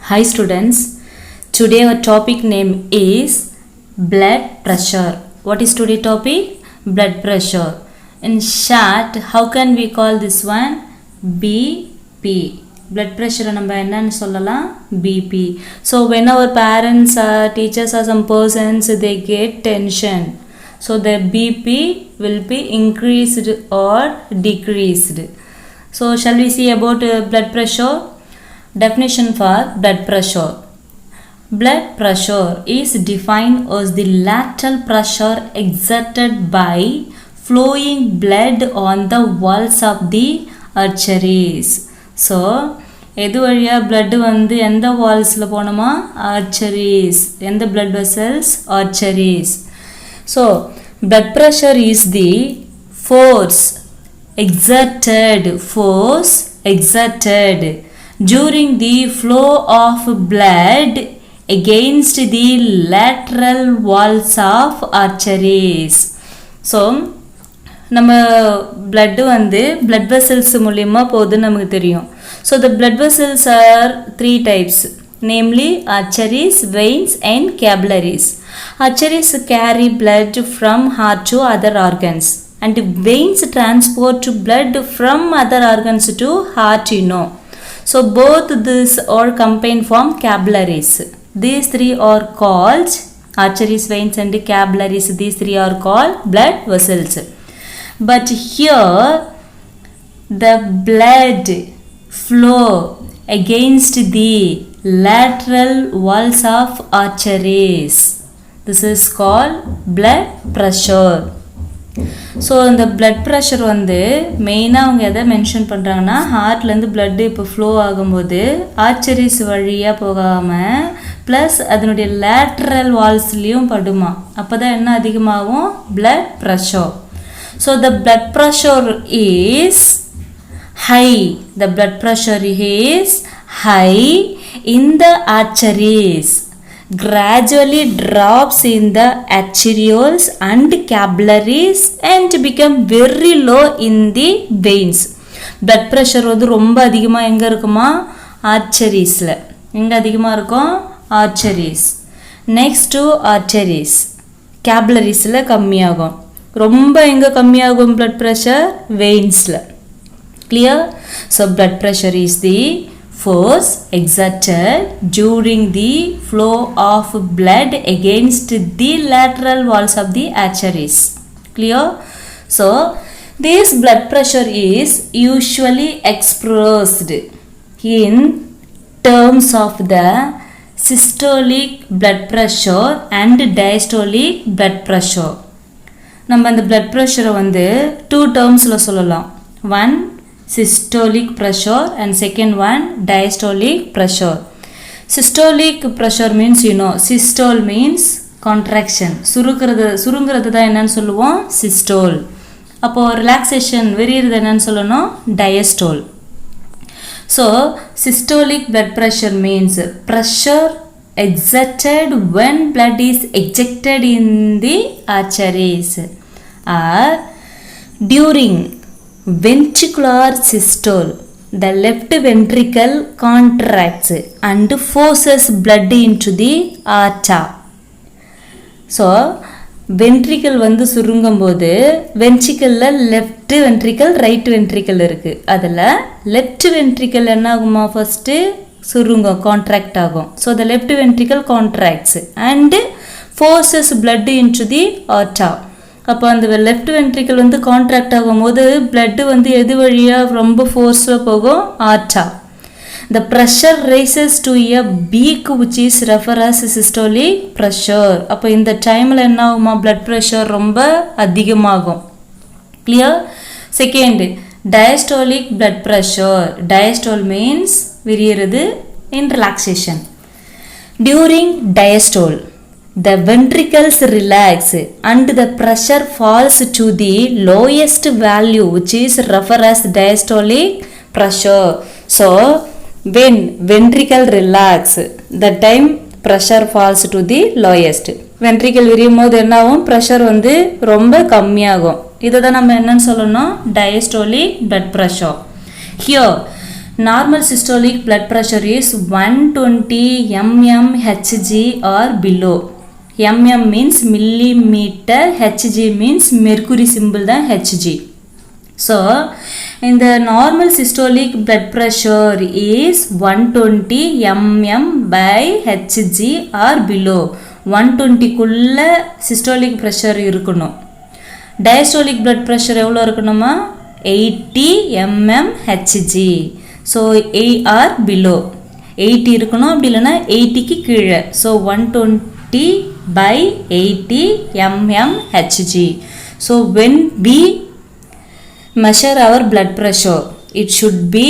Hi students, today our topic name is blood pressure. What is today topic? Blood pressure. In short, how can we call this one? BP. Blood pressure நம்ம என்னன்னு சொல்லலாம்? BP. So when our parents or teachers or some persons they get tension, so their BP will be increased or decreased. So shall we see about blood pressure? Definition for blood pressure. Blood pressure is defined as the lateral pressure exerted by flowing blood on the walls of the arteries. So எது வழியா blood வந்து எந்த வால்ஸ்ல போணுமா? arteries. எந்த blood vessels? arteries. So blood pressure is the force exerted during the flow of blood against the lateral walls of arteries. So நம்ம blood வந்து blood vessels மூலமா போகுது நமக்கு தெரியும். So the blood vessels are three types, namely arteries, veins and capillaries. Arteries carry blood from heart to other organs and veins transport blood from other organs to heart, So both these are combined form capillaries. These three are called arteries, veins and capillaries. These three are called blood vessels. But here the blood flow against the lateral walls of arteries. This is called blood pressure. So இந்த blood pressure வந்து மெயினாக அவங்க எதை mention பண்ணுறாங்கன்னா ஹார்ட்லேருந்து blood இப்போ flow ஆகும்போது ஆர்ச்சரிஸ் வழியாக போகாமல் ப்ளஸ் அதனுடைய லேட்ரல் வால்ஸ்லேயும் படுமா, அப்போ தான் என்ன அதிகமாகும்? Blood pressure. So the blood pressure is high. The blood pressure is high in the arteries, gradually drops in the arterioles and capillaries and become very low in the veins. blood pressure வந்து ரொம்ப அதிகமா எங்க இருக்குமா? arteriesல. எங்க அதிகமா இருக்கும்? arteries. next to arteries, capillariesல கம்மியாகும். ரொம்ப எங்க கம்மியாகும் blood pressure? veinsல. clear? so blood pressure is the force exerted during the flow of blood against the lateral walls of the arteries. Clear? So this blood pressure is usually expressed in terms of the systolic blood pressure and diastolic blood pressure. நம்ம இந்த blood pressure வந்து two termsல சொல்லலாம். One systolic pressure and second one diastolic pressure. Systolic pressure means systole means contraction. சுருங்கிறது தான் என்னன்னு சொல்லுவோம்? systole. அப்போ relaxation விரியிறது என்னன்னு சொல்லணும்? diastole. So systolic blood pressure means pressure exerted when blood is ejected in the arteries or during ventricular systole. The left ventricle contracts and forces blood into the aorta. So ventricle வந்து சுருங்கும் போது ventricleல left ventricle right ventricle இருக்கு. அதில் left ventricle என்ன ஆகுமா? first சுருங்கும், contract ஆகும். So the left ventricle contracts and forces blood into the aorta. அப்போ அந்த லெஃப்ட் வென்ட்ரிக்கல் வந்து கான்ட்ராக்ட் ஆகும்போது பிளட்டு வந்து எது வழியாக ரொம்ப ஃபோர்ஸில் போகும்? Aorta. The pressure rises to a peak which is refer as systolic pressure. அப்போ இந்த டைமில் என்ன ஆகுமா? பிளட் ப்ரெஷர் ரொம்ப அதிகமாகும். Clear? Second diastolic blood pressure. Diastole means விரியிறது in relaxation. During diastole the ventricles relax and the pressure falls to the lowest value which is referred as diastolic pressure. So when ventricle relax, the time pressure falls to the lowest. ventricle விரியும் போது என்ன ஆகும்? pressure வந்து ரொம்ப கம்மியாகும். இதை தான் நம்ம என்னன்னு சொல்லணும்? diastolic blood pressure. Here Normal systolic blood pressure is 120 mmHg or below. mm means millimeter, Hg means mercury symbol தான் Hg. So in the normal systolic blood pressure is 120 mm by Hg or below. 120 குள்ள systolic pressure இருக்கணும். Diastolic blood pressure எவ்வளோ இருக்கணுமா? 80 mmHg. So A or below. 80 இருக்கணும், அப்படி இல்லைனா 80க்கு கீழே. So 120 by 80 mmHg. So when we measure our blood pressure, it should be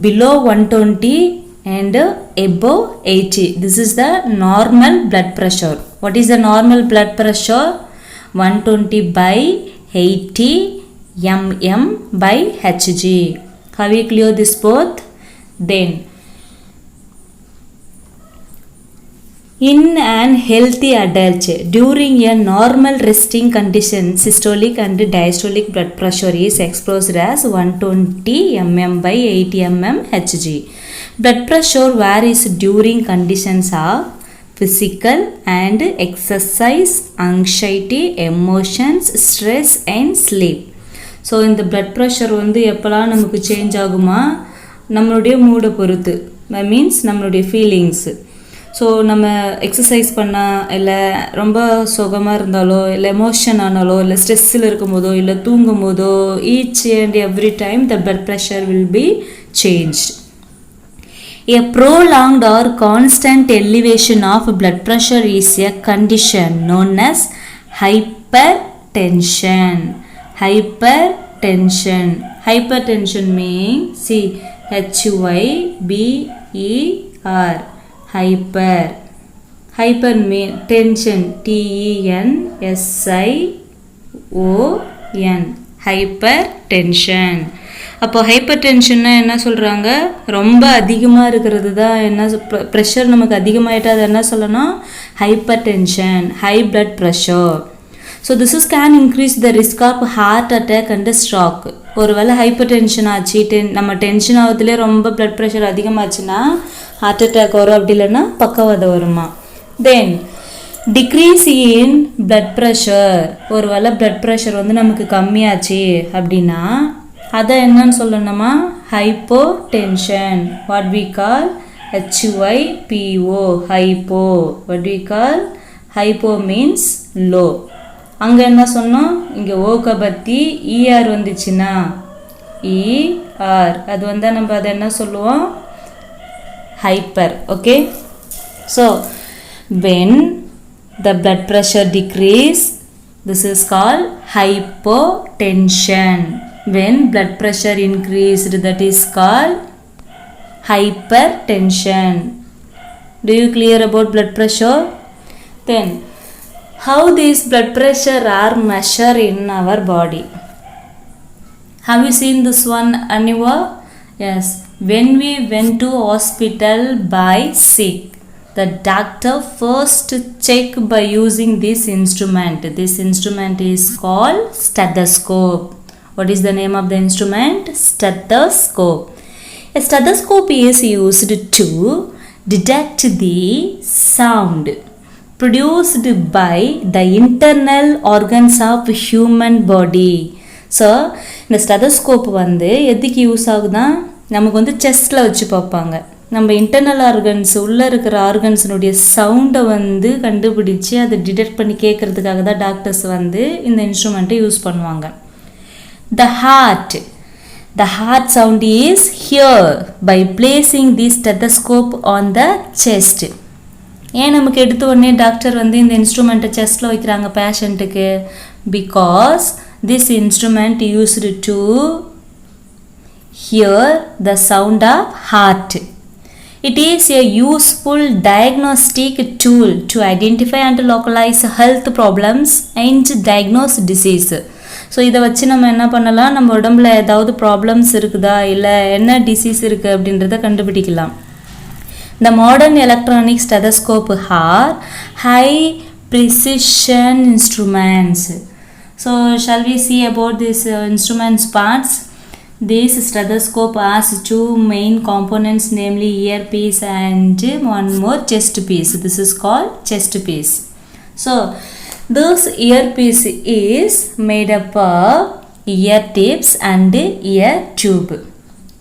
below 120 and above 80. This is the normal blood pressure. What is the normal blood pressure? 120 by 80 mm by Hg. Have you clear this both? Then in an healthy adult during a normal resting condition, systolic and diastolic blood pressure is expressed as 120 mm by 80 mm Hg. Blood pressure varies during conditions of physical and exercise, anxiety, emotions, stress and sleep. So இந்த blood pressure வந்து எப்போலாம் நமக்கு change ஆகுமா? நம்மளுடைய மூடை பொறுத்து, means நம்மளுடைய feelings. So நம்ம எக்ஸசைஸ் பண்ணால், இல்லை ரொம்ப சுகமாக இருந்தாலோ, இல்லை எமோஷன் ஆனாலோ, இல்லை ஸ்ட்ரெஸ்ஸில் இருக்கும் போதோ, இல்லை தூங்கும் போதோ, each and every time the blood pressure will be changed. A prolonged or constant elevation of blood pressure is a condition known as hypertension. Hypertension. Hypertension means see HYBER. Hyper. Hyper mean tension. TENSION. Hypertension. அப்போ hyper டென்ஷன்னா என்ன சொல்கிறாங்க? ரொம்ப அதிகமாக இருக்கிறது தான். என்ன pressure நமக்கு அதிகமாகிட்டா அதை என்ன சொல்லணும்? Hypertension, high blood pressure. So this is can increase the risk of heart attack and stroke. ஒரு வேளை ஹைப்பர் டென்ஷன் ஆச்சு, நம்ம டென்ஷன் ஆகிறதுலேயே ரொம்ப பிளட் ப்ரெஷர் அதிகமாச்சுன்னா ஹார்ட் அட்டாக் வரும், அப்படி இல்லைன்னா பக்கவாதம் வருமா. Then decrease in blood pressure. ஒரு வேளை பிளட் ப்ரெஷர் வந்து நமக்கு கம்மியாச்சு அப்படின்னா அதை என்னன்னு சொல்லணுமா? Hypotension. What we call HYPO. Hypo. What we call hypo means low. அங்கே என்ன சொன்னோம்? இங்கே ஓக்க பற்றி ER வந்துச்சுன்னா ER அது வந்தால் நம்ம அதை என்ன சொல்லுவோம்? Hyper. Okay. So when the blood pressure decrease, this is called hypotension. When blood pressure increased, that is called hypertension. Do you clear about blood pressure? Then how these blood pressure are measured in our body? Have you seen this one anywhere? Yes. When we went to hospital by sick, the doctor first check by using this instrument. This instrument is called stethoscope. What is the name of the instrument? Stethoscope. A stethoscope is used to detect the sound produced by the internal organs of human body. So இந்த stethoscope வந்து எதுக்கு use ஆகுதா? நமக்கு வந்து செஸ்ட்டில் வச்சு பார்ப்பாங்க. நம்ம internal organs, உள்ளே இருக்கிற ஆர்கன்ஸினுடைய சவுண்டை வந்து கண்டுபிடிச்சி அதை டிடெக்ட் பண்ணி கேட்குறதுக்காக தான் டாக்டர்ஸ் வந்து இந்த இன்ஸ்ட்ருமெண்ட்டை யூஸ் பண்ணுவாங்க. The heart sound is heard by placing the stethoscope on the chest. ஏன் நமக்கு எடுத்த உடனே டாக்டர் வந்து இந்த இன்ஸ்ட்ருமெண்ட்டை செஸ்ட்டில் வைக்கிறாங்க பேஷண்ட்டுக்கு? Because this instrument used to hear the sound of heart. It is a useful diagnostic tool to identify and localize health problems and diagnose disease. So இதை வச்சு நம்ம என்ன பண்ணலாம்? நம்ம உடம்புல ஏதாவது ப்ராப்ளம்ஸ் இருக்குதா, இல்லை என்ன டிசீஸ் இருக்குது அப்படின்றத கண்டுபிடிக்கலாம். The modern electronic stethoscope are high precision instruments. So shall we see about these instruments parts? This stethoscope has two main components, namely earpiece and one more chest piece. This is called chest piece. So this earpiece is made up of ear tips and ear tube.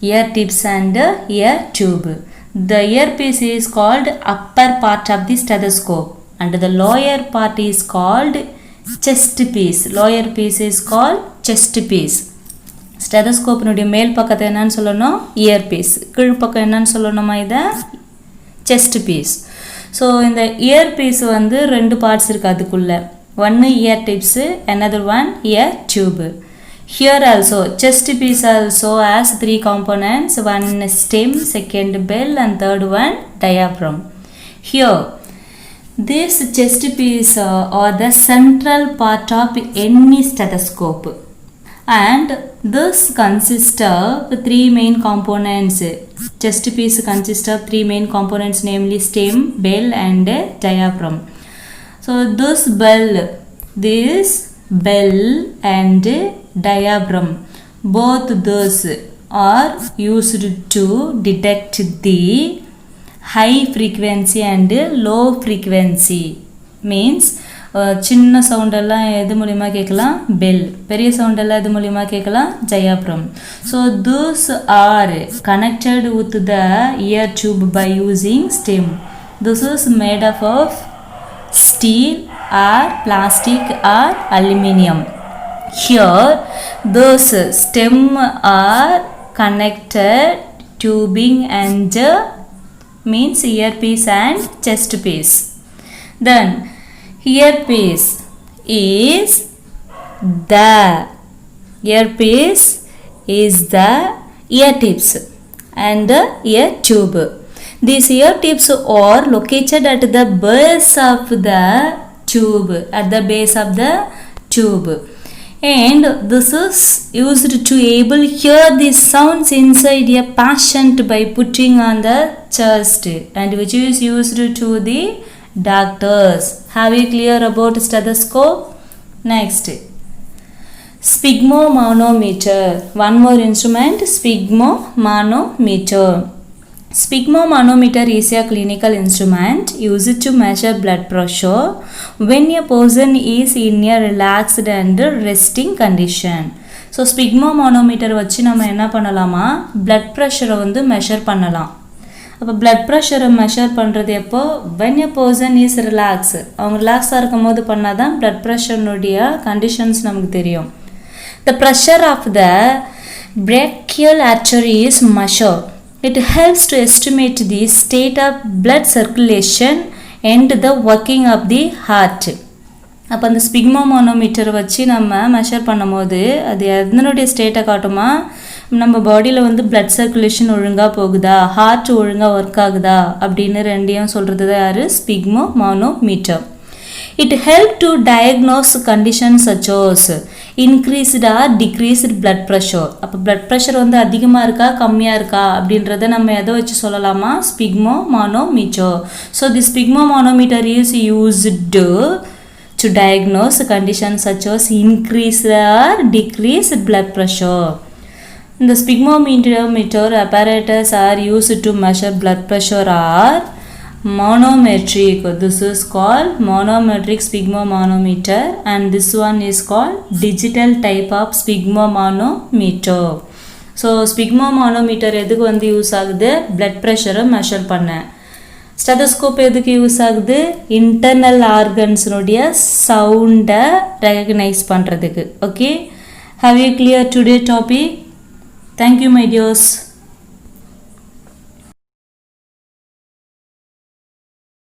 Ear tips and ear tube. The earpiece is called upper part of the stethoscope and the lower part is called chest piece. Lower piece is called chest piece. ஸ்டெதஸ்கோப்பினுடைய மேல் பக்கத்தை என்னன்னு சொல்லணும், year piece. கீழ் பக்கம் என்னன்னு சொல்லணுமா, இதை chest piece. So இந்த இயர் பீஸ் வந்து ரெண்டு பார்ட்ஸ் இருக்குது அதுக்குள்ளே. ஒன்று ear tips, another one ear tube. Here also chest piece also has three components, one stem, second bell and third one diaphragm. Here this chest piece are the central part of any stethoscope. And this consists of three main components. Chest piece consists of three main components, namely stem, bell and diaphragm. So this bell and diaphragm, both those are used to detect the high frequency and low frequency. Means சின்ன சவுண்டெல்லாம் எது மூலிமா கேட்கலாம், bell. பெரிய சவுண்டெல்லாம் எது மூலிமா கேட்கலாம், diaphragm. So those are connected with the ear tube by using stem. This is made up of steel or plastic or aluminium. Here those stem are connected tubing and means earpiece and chest piece. Then earpiece is the ear tips and the ear tube. These ear tips are located at the base of the tube, and this is used to able hear the sounds inside a patient by putting on the chest, and which is used to the doctors. Have you clear about stethoscope? Next, sphygmomanometer. One more instrument, sphygmomanometer. Sphygmomanometer is a clinical instrument used to measure blood pressure when a person is in a relaxed and resting condition. So sphygmomanometer வச்சு நம்ம என்ன பண்ணலாமா, blood pressure வந்து measure பண்ணலாம். அப்போ blood pressure measure பண்ணுறது எப்போ, when a person is relaxed, அவங்க ரிலாக்ஸாக இருக்கும் போது பண்ணால் தான் blood pressureனுடைய conditions நமக்கு தெரியும். The pressure of the brachial artery is measured. It helps to estimate the state of blood circulation and the working of the heart. அப்போ அந்த ஸ்பிக்மோமோனோமீட்டர் வச்சு நம்ம மெஷர் பண்ணும்போது அது எதனுடைய ஸ்டேட்டை காட்டுமா, நம்ம பாடியில் வந்து blood circulation ஒழுங்காக போகுதா, ஹார்ட் ஒழுங்காக ஒர்க் ஆகுதா அப்படின்னு ரெண்டையும் சொல்கிறது தான் யார், ஸ்பிக்மோமோனோமீட்டர். It helps to diagnose conditions such as increased or decreased blood pressure. அப்போ blood pressure வந்து அதிகமாக இருக்கா கம்மியாக இருக்கா அப்படின்றத நம்ம எதை வச்சு சொல்லலாமா, sphygmomanometer. So this sphygmomanometer is used to diagnose conditions such as increased or decreased blood pressure. The sphygmomanometer apparatus are used to measure blood pressure are monometric. This is called monometric sphygmomanometer, and this one is called digital type of sphygmomanometer. So sphygmomanometer எதுக்கு வந்து use ஆகுது, blood pressure measure பண்ண. Stethoscope எதுக்கு use ஆகுது, internal ஆர்கன்ஸினுடைய சவுண்டை recognise பண்ணுறதுக்கு. Okay, have you clear today topic? Thank you my dears.